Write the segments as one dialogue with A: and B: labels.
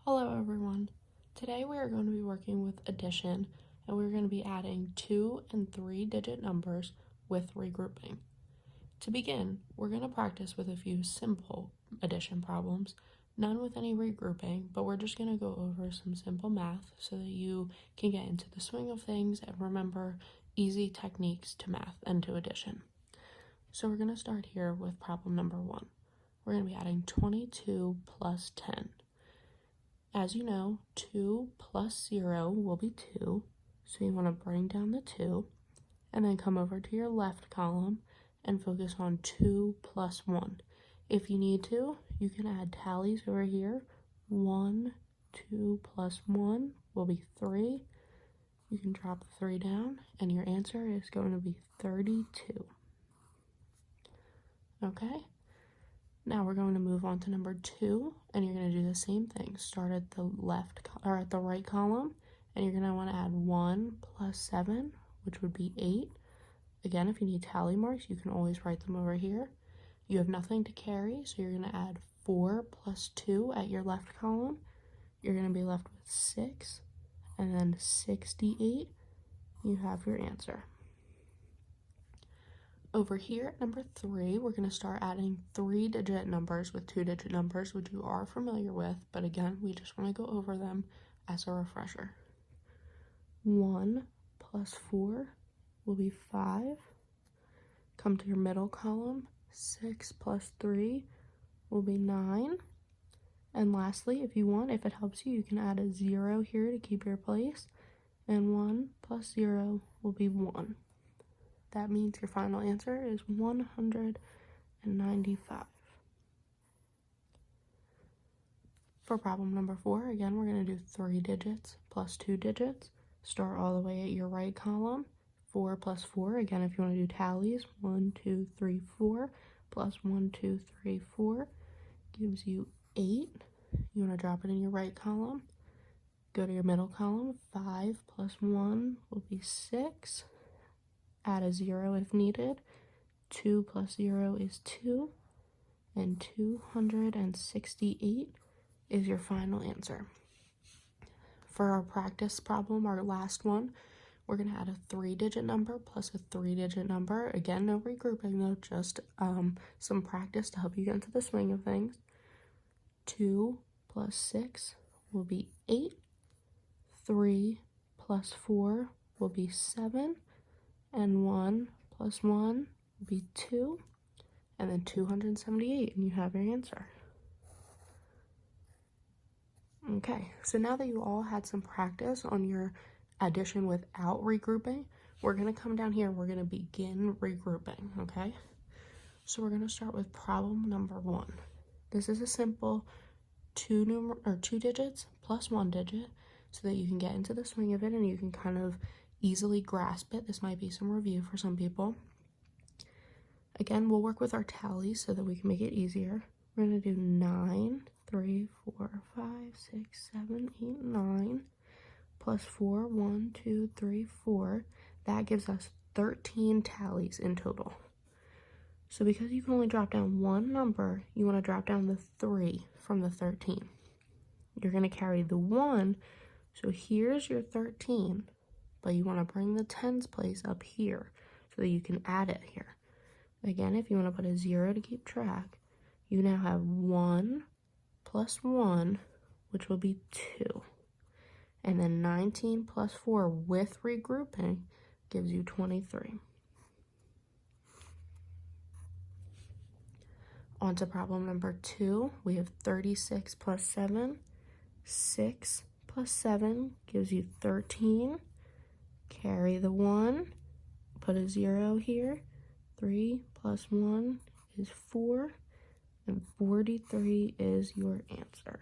A: Hello everyone. Today we are going to be working with addition, and we're going to be adding 2 and 3 digit numbers with regrouping. To begin, we're going to practice with a few simple addition problems, none with any regrouping, but we're just going to go over some simple math so that you can get into the swing of things and remember easy techniques to math and to addition. So we're going to start here with problem number 1. We're going to be adding 22 plus 10. As you know, 2 plus 0 will be 2, so you want to bring down the 2, and then come over to your left column and focus on 2 plus 1. If you need to, you can add tallies over here. 1, 2 plus 1 will be 3. You can drop the 3 down, and your answer is going to be 32. Okay? Now we're going to move on to number 2, and you're going to do the same thing. Start at the left or at the right column, and you're going to want to add 1 plus 7, which would be 8. Again, if you need tally marks, you can always write them over here. You have nothing to carry, so you're going to add 4 plus 2 at your left column. You're going to be left with 6, and then 68. You have your answer. Over here at number 3, we're going to start adding 3-digit numbers with 2-digit numbers, which you are familiar with, but again, we just want to go over them as a refresher. 1 plus 4 will be 5. Come to your middle column. 6 plus 3 will be 9. And lastly, if you want, if it helps you, you can add a 0 here to keep your place. And 1 plus 0 will be 1. That means your final answer is 195. For problem number 4, again, we're going to do 3 digits plus 2 digits. Start all the way at your right column. 4 plus 4, again, if you want to do tallies, 1, 2, 3, 4, plus 1, 2, 3, 4 gives you 8. You want to drop it in your right column. Go to your middle column. 5 plus 1 will be 6. Add a 0 if needed. 2 plus 0 is 2. And 268 is your final answer. For our practice problem, our last one, we're going to add a 3-digit number plus a 3-digit number. Again, no regrouping though, just some practice to help you get into the swing of things. 2 plus 6 will be 8. 3 plus 4 will be 7. And 1 plus 1 will be 2, and then 278, and you have your answer. Okay, so now that you all had some practice on your addition without regrouping, we're going to come down here and we're going to begin regrouping, okay? So we're going to start with problem number 1. This is a simple 2 digits plus 1 digit so that you can get into the swing of it and you can kind of easily grasp it. This might be some review for some people. Again, we'll work with our tallies so that we can make it easier. We're going to do 9, 3, 4, 5, 6, 7, 8, 9, plus 4, 1, 2, 3, 4. That gives us 13 tallies in total. So because you can only drop down one number, you want to drop down the 3 from the 13. You're going to carry the 1, so here's your 13. But you want to bring the tens place up here so that you can add it here. Again, if you want to put a 0 to keep track, you now have 1 plus 1, which will be 2. And then 19 plus 4 with regrouping gives you 23. On to problem number 2. We have 36 plus 7. 6 plus 7 gives you 13. Carry the 1, put a 0 here. 3 plus 1 is 4, and 43 is your answer.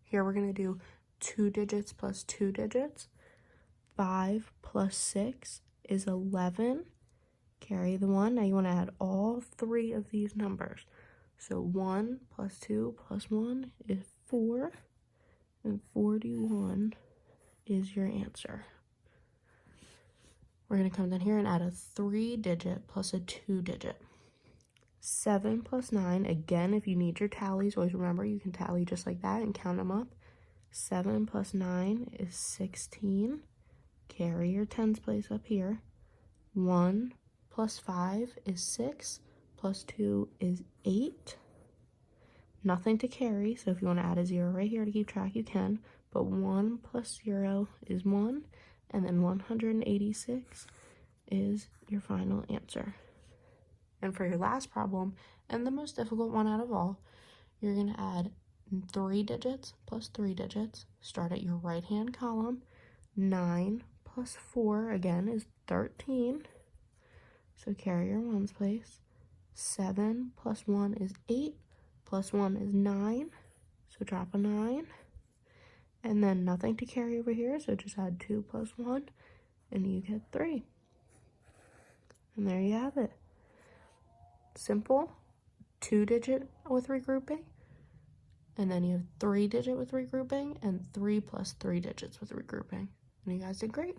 A: Here we're going to do 2 digits plus 2 digits. 5 plus 6 is 11. Carry the 1. Now you want to add all 3 of these numbers. So 1 plus 2 plus 1 is 4, and 41 is your answer. We're going to come down here and add a 3-digit plus a 2-digit. 7 plus 9, again, if you need your tallies, always remember you can tally just like that and count them up. 7 plus 9 is 16. Carry your tens place up here. 1 plus 5 is 6, plus 2 is 8. Nothing to carry, so if you want to add a 0 right here to keep track, you can. But 1 plus 0 is 1, and then 186 is your final answer. And for your last problem, and the most difficult one out of all, you're going to add 3 digits plus 3 digits. Start at your right-hand column. 9 plus 4, again, is 13. So carry your ones place. 7 plus 1 is 8, plus 1 is 9. So drop a 9. And then nothing to carry over here, so just add 2 plus 1, and you get 3. And there you have it. Simple 2-digit with regrouping, and then you have 3-digit with regrouping, and 3 plus 3 digits with regrouping. And you guys did great.